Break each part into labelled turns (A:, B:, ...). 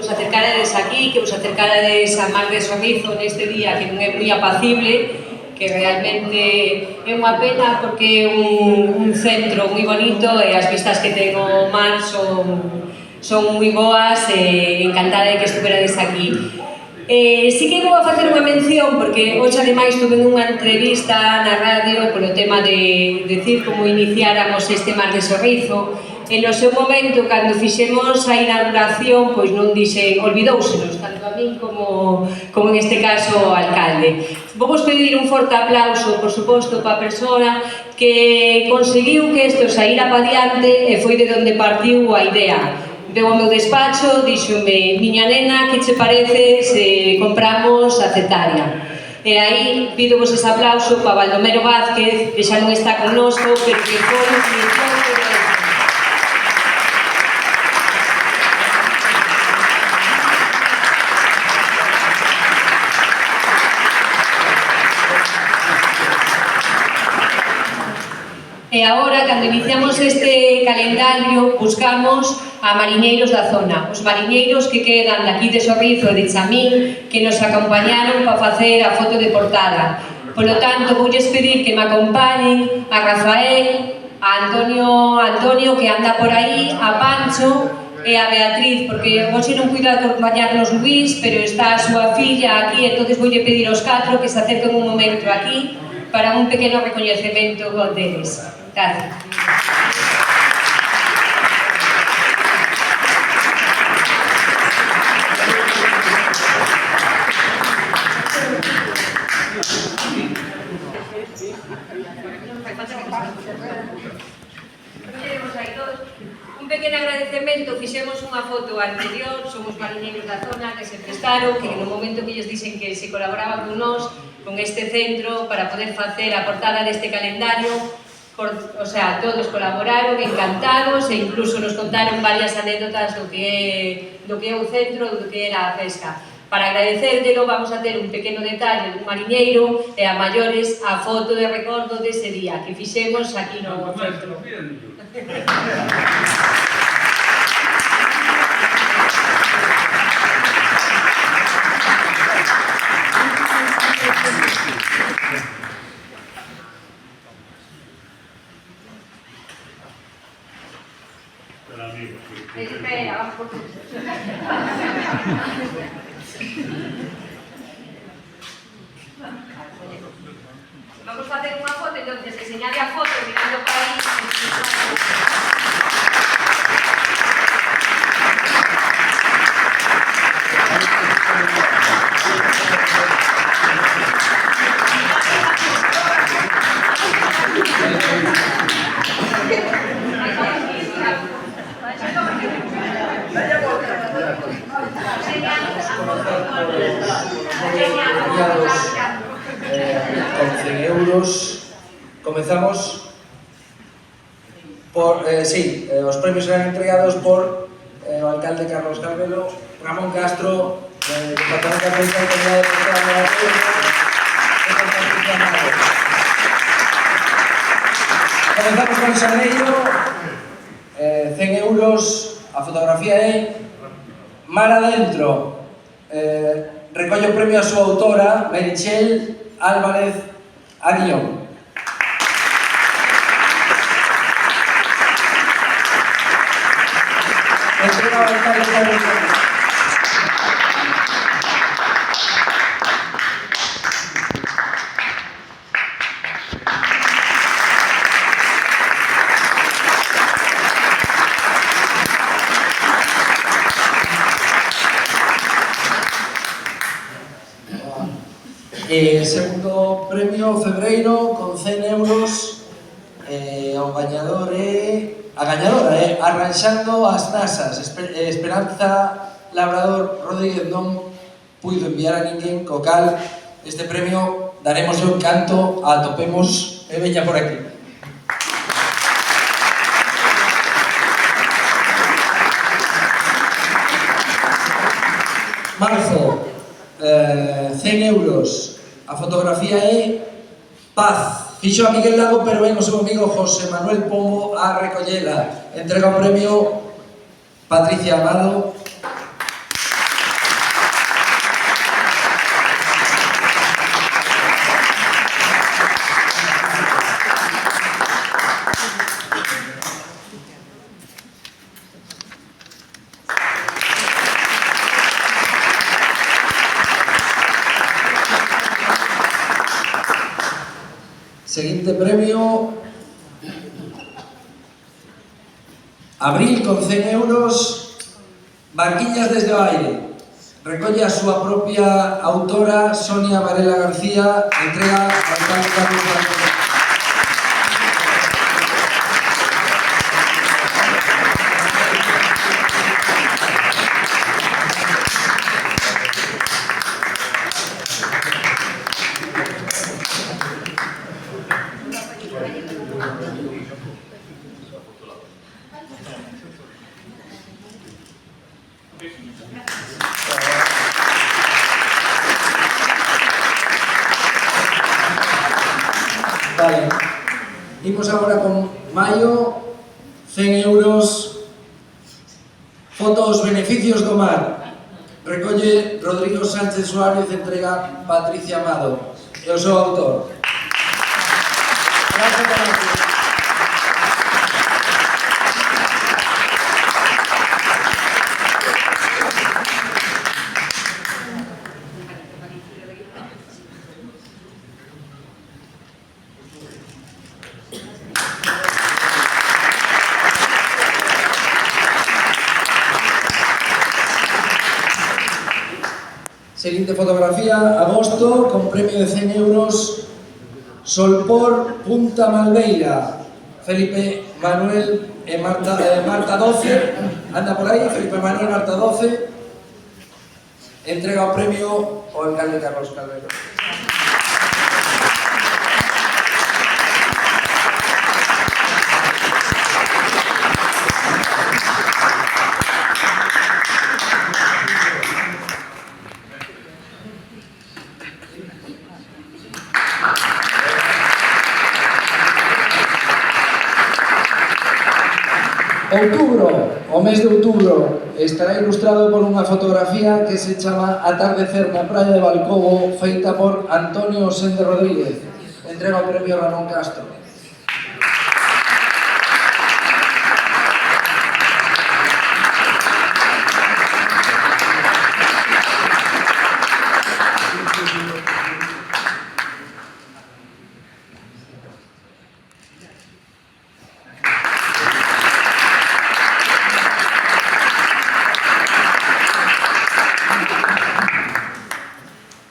A: vos acercarades aquí, que vos acercarades a Mar de Sorrizo neste día que non é moi apacible, que realmente é unha pena porque é un centro moi bonito e as vistas que ten o mar son moi boas e encantada de que estuverades aquí. Sí que vou a facer unha mención porque hoxe ademais tuve unha entrevista na radio polo tema de decir como iniciáramos este Mar de Sorrizo. E no seu momento, cando fixemos a inauguración, pois non dixen, olvidóusenos, tanto a min como en este caso o alcalde. Vamos pedir un forte aplauso, por suposto, para a persoa que conseguiu que isto saíra pa diante e foi de onde partiu a idea. Veu ao meu despacho, díxome, miña nena, que che parece se compramos a Cetaria? E aí pido vos ese aplauso para Baldomero Vázquez, que xa non está connosco, pero que foi E agora, cando iniciamos este calendario, buscamos a mariñeiros da zona, os mariñeiros que quedan daqui de Sorrizo e de Chamín, que nos acompañaron para facer a foto de portada. Polo tanto, voulles pedir que me acompañen a Rafael, a Antonio que anda por aí, a Pancho e a Beatriz, porque hoxe non puido acompañarnos Luís, pero está a súa filla aquí, entón voulle pedir aos 4 que se acerquen un momento aquí para un pequeno recoñecemento deles. Gracias. Un pequeno agradecemento, fixemos unha foto anterior, somos mariñeiros da zona que se prestaron, que no momento que lles dixen que se colaboraban con nós, con este centro, para poder facer a portada deste calendario, todos colaboraron, encantados, e incluso nos contaron varias anécdotas do que é o centro, do que era a pesca. Para agradecértelo, vamos a ter un pequeno detalle dun mariñeiro e a maiores a foto de recordo dese día que fixemos aquí no centro. Espera, vamos a facer unha foto, entonces que señale a foto mirando para aí.
B: Con 100 euros. Comezamos por, os premios serán entregados por o alcalde Carlos Carmelo, Ramón Castro, Departamento de Prensa y Comunidad de Comenzamos con Saneiro, 100 euros, a fotografía é Mar Adentro. Recolle o premio a súa autora, Merichel Álvarez Aguillón. Entrega ao alcalde Carlos Carmelo. Segundo premio, Febreiro, con 100 euros, o gañador a gañadora é Arranxando as Nasas. Esperanza Labrador Rodríguez non puido enviar a ninguén, co cal este premio daremos un canto a Topemos e veña por aquí. Marzo, 100 euros. A fotografía é Paz. Fixo a Miguel Lago, pero ven o seu amigo José Manuel Pombo a recollela. Entrega o premio Patricia Amado. Seguinte premio, Abril con 100 euros, Barquiñas desde o aire. Recolle a súa propia autora Sonia Varela García, entrega ao alcalde Carlos Blanco. Vale, imos agora con Maio, 100 euros, foto aos beneficios do mar. Recolle Rodrigo Sánchez Suárez, entrega Patricia Amado, e o seu autor. Gracias, Patricia. Seguinte fotografía, agosto, con premio de 100 euros, Solpor, Punta Malveira. Felipe Manuel e Marta 12, anda por aí, Felipe Manuel, Marta 12, entrega o premio ao alcalde Carlos Calvero. Outubro, o mes de outubro, estará ilustrado por unha fotografía que se chama Atardecer na praia de Valcobo, feita por Antonio Sende Rodríguez. Entrega o premio Ramón Castro.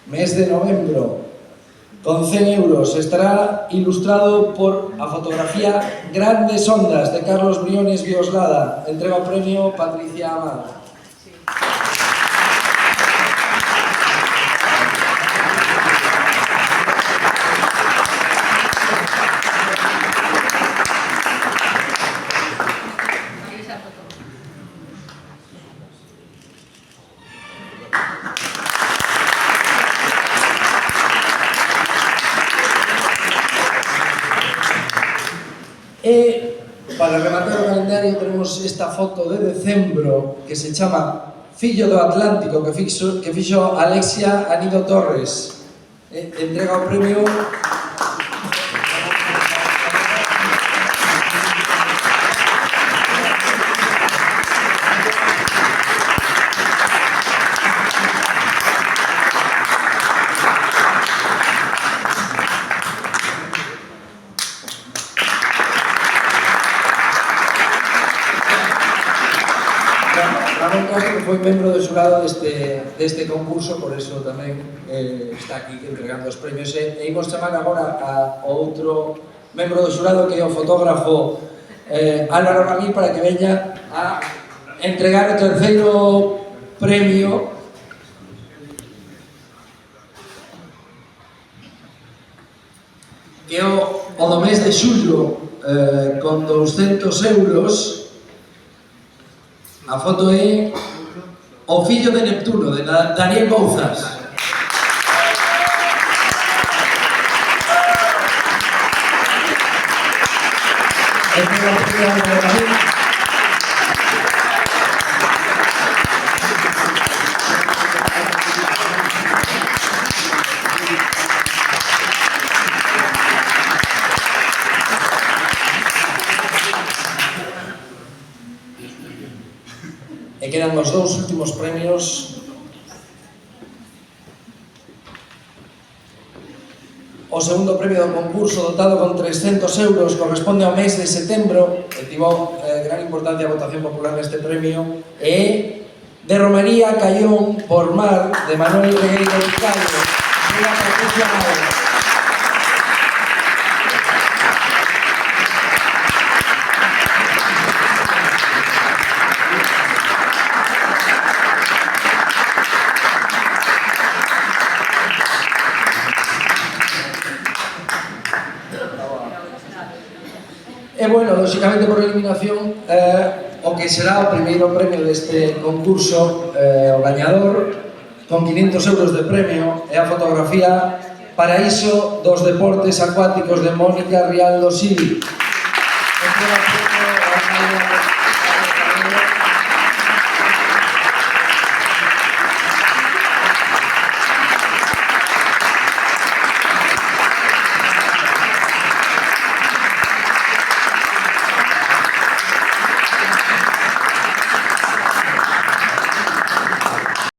B: Mes de novembro, con 100 euros, estará ilustrado por a fotografía Grandes Ondas, de Carlos Briones Bioslada. Entrega o premio Patricia Amado. E, para rematar o calendario, tenemos esta foto de decembro que se chama Fillo do Atlántico, que fixo Alexia Anido Torres. Entrega o premio Ramón Castro, que foi membro do xurado deste concurso, por eso tamén está aquí entregando os premios. E imos chamar agora a outro membro do xurado, que é o fotógrafo Álvaro Ramí, para que veña a entregar o terceiro premio que é o do mes de xullo, con 200 euros. A foto é O fillo de Neptuno, de Daniel Bouzas. E quedan os dous últimos premios. O segundo premio do concurso, dotado con 300 euros, corresponde ao mes de setembro, e tivo gran importancia a votación popular neste premio, e de Romería Callón por Mar, de Manuel Regueiro Vicario, de la Patricia Maura. E, bueno, lógicamente por eliminación, o que será o primeiro premio deste concurso, o gañador, con 500 euros de premio, é a fotografía Paraíso dos Deportes Acuáticos de Mónica Rialdo Sili.